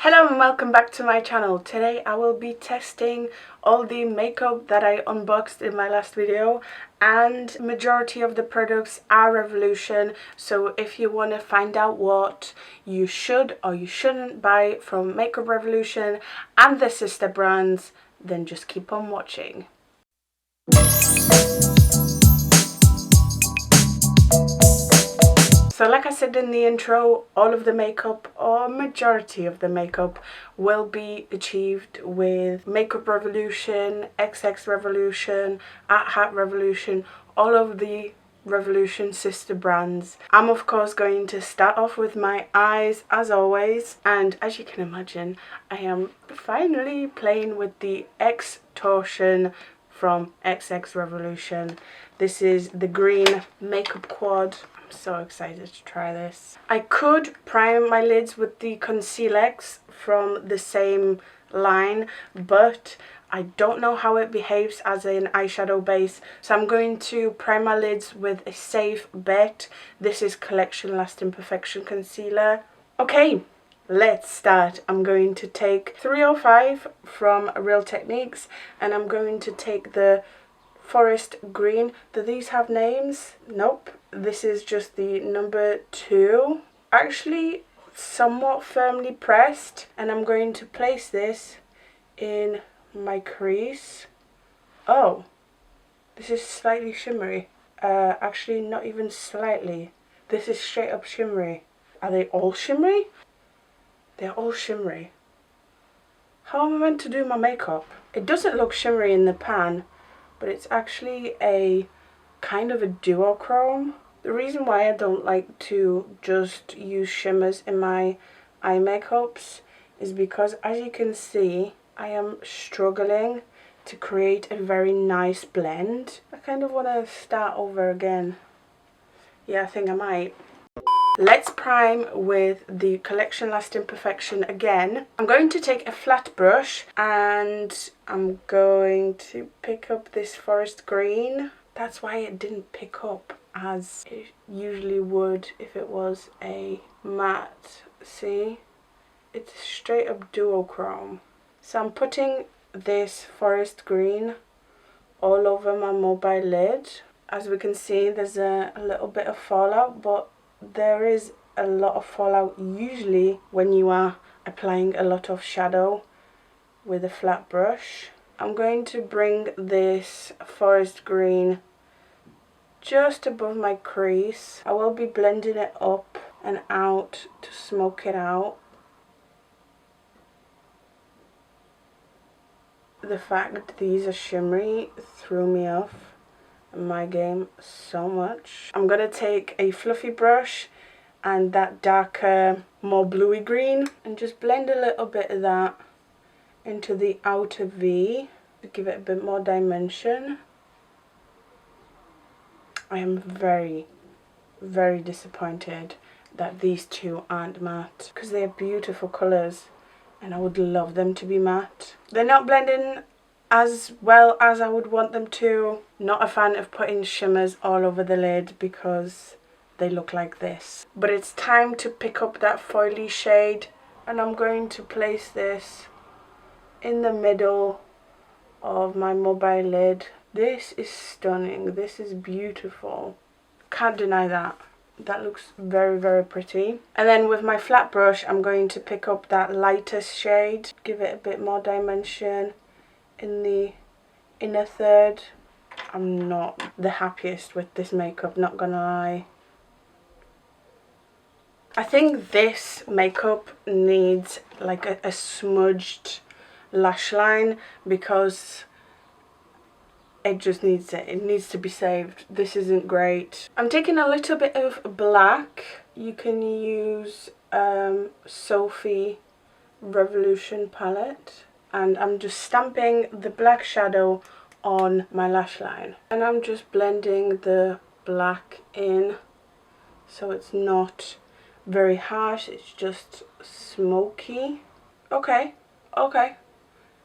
Hello and welcome back to my channel. Today I will be testing all the makeup that I unboxed in my last video, and majority of the products are Revolution. So if you want to find out what you should or you shouldn't buy from Makeup Revolution and the sister brands, then just keep on watching. So like I said in the intro, all of the makeup, or majority of the makeup, will be achieved with Makeup Revolution, XX Revolution, At Hat Revolution, all of the Revolution sister brands. I'm of course going to start off with my eyes as always, and as you can imagine, I am finally playing with the X-Torsion from XX Revolution. This is the green makeup quad. I'm so excited to try this. I could prime my lids with the Concealex from the same line, but I don't know how it behaves as an eyeshadow base, so I'm going to prime my lids with a safe bet. This is Collection Lasting Perfection Concealer. Okay, let's start. I'm going to take 305 from Real Techniques, and I'm going to take the Forest Green. Do these have names? Nope. This is just the number 2. Actually, somewhat firmly pressed, and I'm going to place this in my crease. Oh, this is slightly shimmery. Actually, not even slightly. This is straight up shimmery. Are they all shimmery? They're all shimmery. How am I meant to do my makeup? It doesn't look shimmery in the pan, but it's actually a kind of a duochrome. The reason why I don't like to just use shimmers in my eye makeups is because, as you can see, I am struggling to create a very nice blend. I kind of want to start over again. Yeah, I think I might. Let's prime with the Collection Lasting Perfection again. I'm going to take a flat brush and I'm going to pick up this Forest Green. That's why it didn't pick up as it usually would if it was a matte. See? It's straight up duochrome. So I'm putting this Forest Green all over my mobile lid. As we can see, there's a little bit of fallout, but there is a lot of fallout usually when you are applying a lot of shadow with a flat brush. I'm going to bring this Forest Green just above my crease. I will be blending it up and out to smoke it out. The fact that these are shimmery threw me off my game so much. I'm gonna take a fluffy brush and that darker, more bluey green, and just blend a little bit of that into the outer V to give it a bit more dimension. I am very, very disappointed that these two aren't matte, because they are beautiful colours and I would love them to be matte. They're not blending as well as I would want them to. Not a fan of putting shimmers all over the lid because they look like this. But it's time to pick up that foily shade, and I'm going to place this in the middle of my mobile lid. This is stunning. This is beautiful. Can't deny that. That looks very, very pretty. And then with my flat brush, I'm going to pick up that lightest shade, give it a bit more dimension in the inner third. I'm not the happiest with this makeup, not gonna lie. I think this makeup needs like a smudged lash line, because it just needs it. It needs to be saved. This isn't great. I'm taking a little bit of black. You can use Sophie Revolution palette, and I'm just stamping the black shadow on my lash line, and I'm just blending the black in so it's not very harsh, it's just smoky. Okay,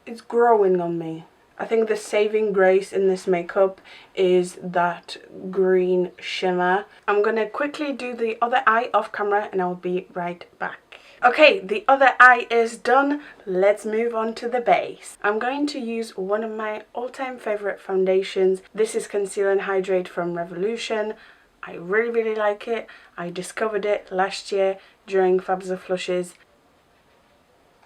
it's growing on me. I think the saving grace in this makeup is that green shimmer. I'm gonna quickly do the other eye off camera and I'll be right back. Okay, the other eye is done. Let's move on to the base. I'm going to use one of my all-time favorite foundations. This is Conceal and Hydrate from Revolution. I really like it. I discovered it last year during Fabs or Flushes.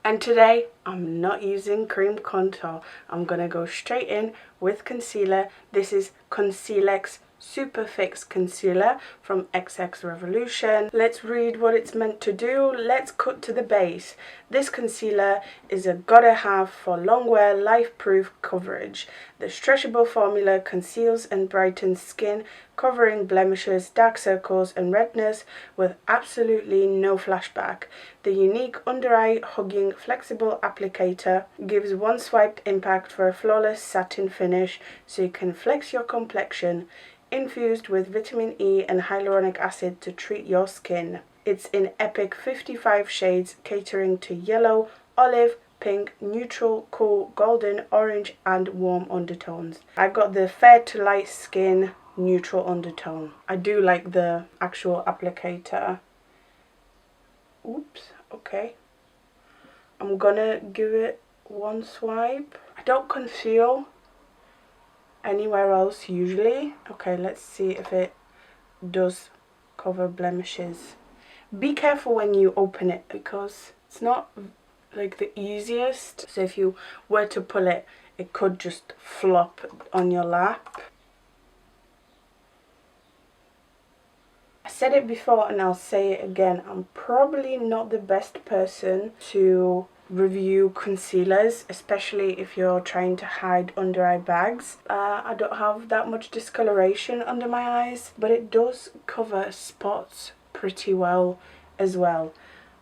And today, I'm not using cream contour. I'm going to go straight in with concealer. This is Concealex Super Fix Concealer from XX Revolution. Let's read what it's meant to do. Let's cut to the base. This concealer is a gotta have for long wear life-proof coverage. The stretchable formula conceals and brightens skin, covering blemishes, dark circles and redness with absolutely no flashback. The unique under-eye hugging flexible applicator gives one swiped impact for a flawless satin finish so you can flex your complexion. Infused with vitamin E and hyaluronic acid to treat your skin. It's in epic 55 shades catering to yellow, olive, pink, neutral, cool, golden, orange and warm undertones. I got the fair to light skin neutral undertone. I do like the actual applicator. Oops, okay. I'm gonna give it one swipe. I don't conceal anywhere else usually. Okay, let's see if it does cover blemishes. Be careful when you open it because it's not like the easiest. So if you were to pull it, it could just flop on your lap. I said it before and I'll say it again. I'm probably not the best person to review concealers, especially if you're trying to hide under eye bags. I don't have that much discoloration under my eyes, but it does cover spots pretty well as well.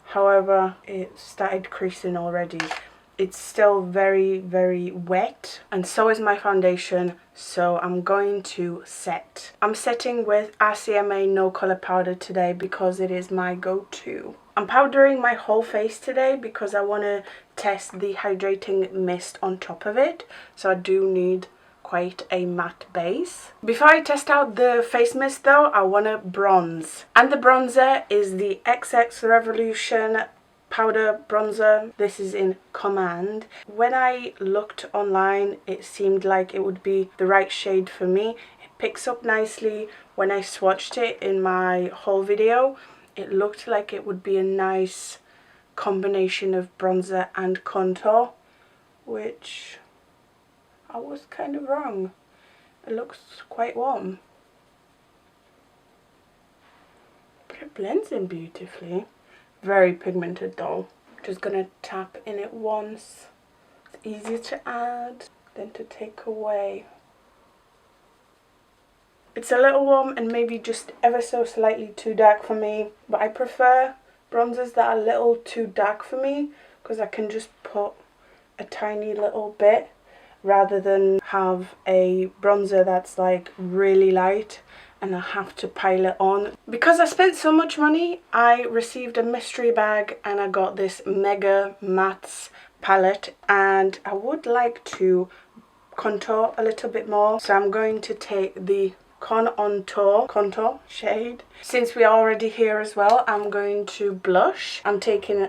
However, it started creasing already. It's still very wet, and so is my foundation, so I'm going to set. I'm setting with RCMA No Colour Powder today because it is my go-to. I'm powdering my whole face today because I want to test the hydrating mist on top of it, so I do need quite a matte base. Before I test out the face mist though, I want to bronze. And the bronzer is the XX Revolution powder bronzer. This is in Command. When I looked online, it seemed like it would be the right shade for me. It picks up nicely. When I swatched it in my haul video, it looked like it would be a nice combination of bronzer and contour, which I was kind of wrong. It looks quite warm. But it blends in beautifully. Very pigmented though. Just gonna tap in it once. It's easier to add than to take away. It's a little warm and maybe just ever so slightly too dark for me, but I prefer bronzers that are a little too dark for me because I can just put a tiny little bit rather than have a bronzer that's like really light and I have to pile it on. Because I spent so much money, I received a mystery bag and I got this Mega Mattes palette, and I would like to contour a little bit more, so I'm going to take the contour shade. Since we're already here as well, I'm going to blush. I'm taking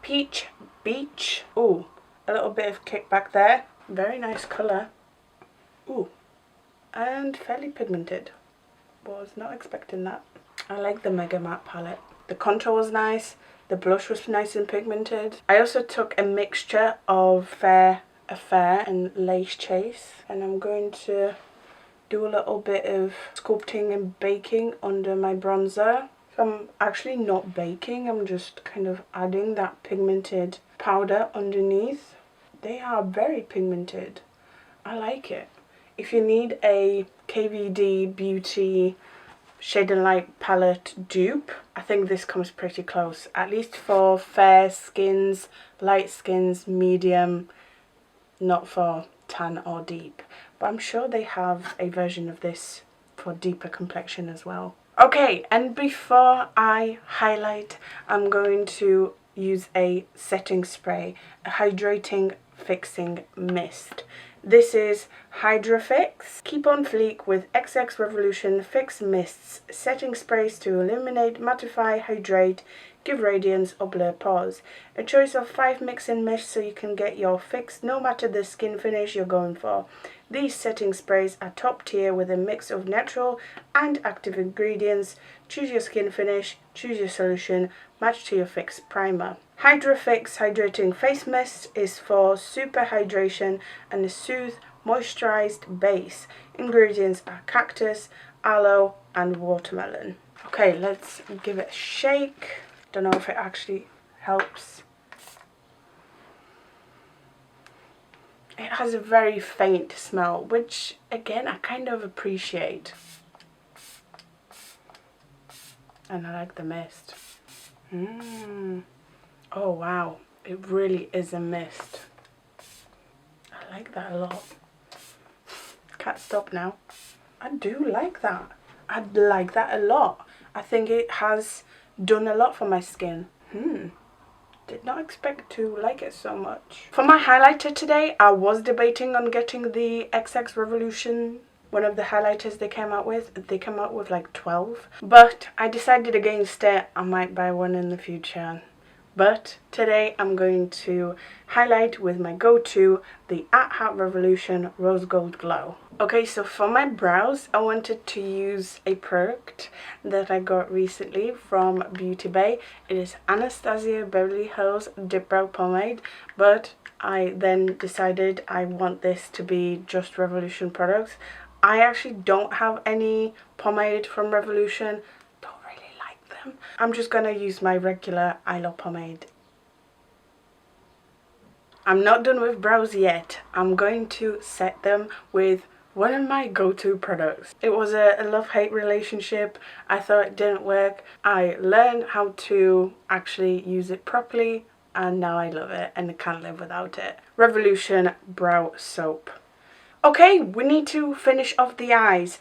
Peach Beach. Ooh, a little bit of kickback there. Very nice colour. Ooh, and fairly pigmented. Was not expecting that. I like the Mega Matte palette. The contour was nice. The blush was nice and pigmented. I also took a mixture of Fair Affair and Lace Chase, and I'm going to do a little bit of sculpting and baking under my bronzer. So I'm actually not baking, I'm just kind of adding that pigmented powder underneath. They are very pigmented. I like it. If you need a KVD Beauty Shade and Light palette dupe, I think this comes pretty close, at least for fair skins, light skins, medium, not for tan or deep. But I'm sure they have a version of this for deeper complexion as well. Okay, and before I highlight, I'm going to use a setting spray, a hydrating fixing mist. This is Hydra-Fix. Keep on fleek with XX Revolution Fix Mists. Setting sprays to illuminate, mattify, hydrate, give radiance or blur pores. A choice of 5 mix and mesh so you can get your fix no matter the skin finish you're going for. These setting sprays are top tier with a mix of natural and active ingredients. Choose your skin finish, choose your solution, match to your fix primer. Hydra Fix Hydrating Face Mist is for super hydration and a soothe moisturized base. Ingredients are cactus, aloe and watermelon. Okay, let's give it a shake. Don't know if it actually helps. It has a very faint smell, which again I kind of appreciate. And I like the mist. Oh wow, it really is a mist. I like that a lot. Can't stop now. I do like that. I like that a lot. I think it has done a lot for my skin. Did not expect to like it so much. For my highlighter today, I was debating on getting the XX Revolution, one of the highlighters they came out with. They came out with like 12. But I decided against it. I might buy one in the future. But today I'm going to highlight with my go-to, the @Hat Revolution Rose Gold Glow. Okay, so for my brows, I wanted to use a product that I got recently from Beauty Bay. It is Anastasia Beverly Hills Dip Brow Pomade, but I then decided I want this to be just Revolution products. I actually don't have any pomade from Revolution. I'm just going to use my regular eyeliner pomade. I'm not done with brows yet. I'm going to set them with one of my go-to products. It was a love-hate relationship. I thought it didn't work. I learned how to actually use it properly and now I love it and I can't live without it. Revolution Brow Soap. Okay, we need to finish off the eyes.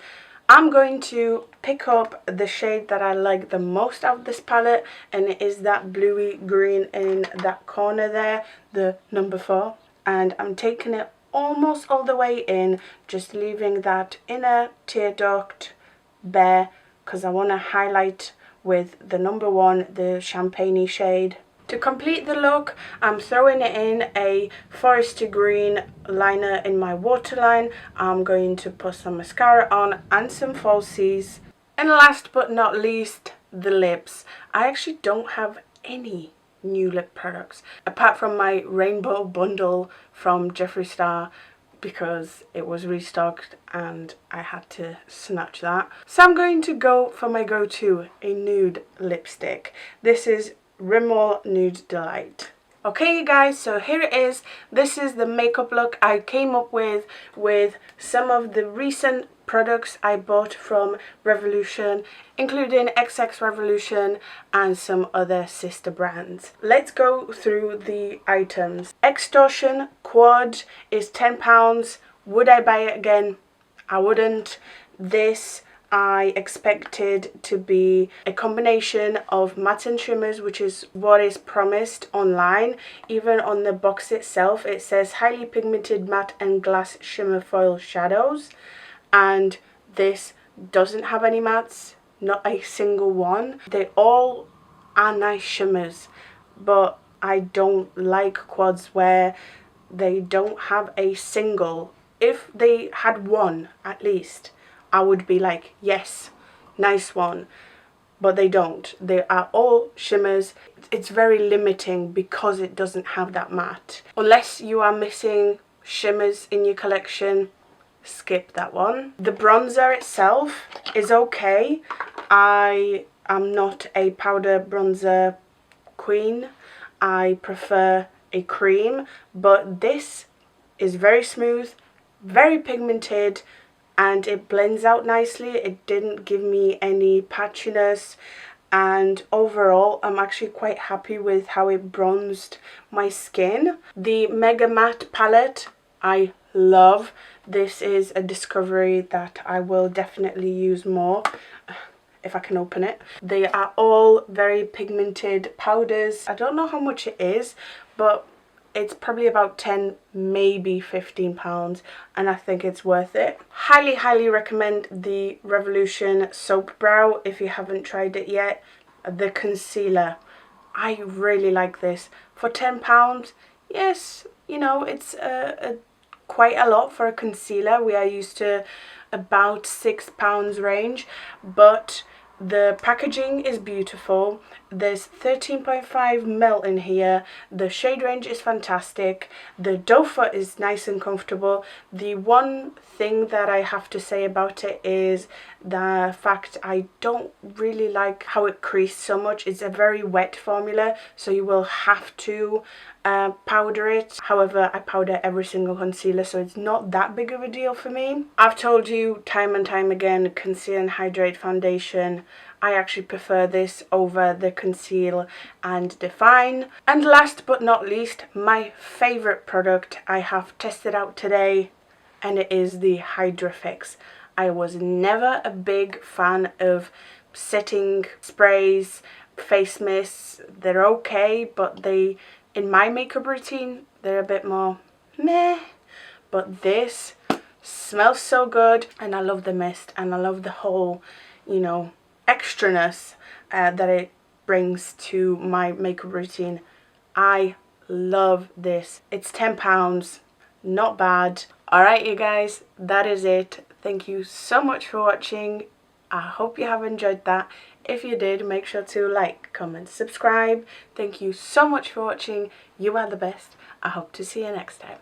I'm going to pick up the shade that I like the most out of this palette, and it is that bluey green in that corner there, the number 4. And I'm taking it almost all the way in, just leaving that inner tear duct bare because I want to highlight with the number 1, the champagne shade. To complete the look, I'm throwing in a foresty green liner in my waterline. I'm going to put some mascara on and some falsies. And last but not least, the lips. I actually don't have any new lip products apart from my rainbow bundle from Jeffree Star because it was restocked and I had to snatch that. So I'm going to go for my go-to, a nude lipstick. This is Rimmel Nude Delight. Okay you guys, so here it is. This is the makeup look I came up with some of the recent products I bought from Revolution, including XX Revolution and some other sister brands. Let's go through the items. Extortion Quad is £10. Would I buy it again? I wouldn't. This I expected to be a combination of matte and shimmers, which is what is promised online. Even on the box itself it says highly pigmented matte and glass shimmer foil shadows, and this doesn't have any mattes, not a single one. They all are nice shimmers, but I don't like quads where they don't have a single. If they had one at least, I would be like, yes, nice one. But they don't. They are all shimmers. It's very limiting because it doesn't have that matte. Unless you are missing shimmers in your collection, skip that one. The bronzer itself is okay. I am not a powder bronzer queen. I prefer a cream, but this is very smooth, very pigmented, and it blends out nicely. It didn't give me any patchiness, and overall I'm actually quite happy with how it bronzed my skin. The Mega Matte palette I love. This is a discovery that I will definitely use more if I can open it. They are all very pigmented powders. I don't know how much it is, but it's probably about 10, maybe £15, and I think it's worth it. Highly recommend the Revolution Soap Brow if you haven't tried it yet. The concealer, I really like this. For £10, yes, you know, it's quite a lot for a concealer. We are used to about £6 range, but the packaging is beautiful. There's 13.5 ml in here. The shade range is fantastic. The doe foot is nice and comfortable. The one thing that I have to say about it is the fact I don't really like how it creased so much. It's a very wet formula, so you will have to powder it. However, I powder every single concealer, so it's not that big of a deal for me. I've told you time and time again, Conceal and Hydrate foundation, I actually prefer this over the Conceal and Define. And last but not least, my favourite product I have tested out today, and it is the Hydra Fix. I was never a big fan of setting sprays, face mists. They're okay, but in my makeup routine, they're a bit more meh. But this smells so good, and I love the mist, and I love the whole, you know, extraness that it brings to my makeup routine. I love this. It's £10, not bad. Alright you guys, that is it. Thank you so much for watching. I hope you have enjoyed that. If you did, make sure to like, comment, subscribe. Thank you so much for watching. You are the best. I hope to see you next time.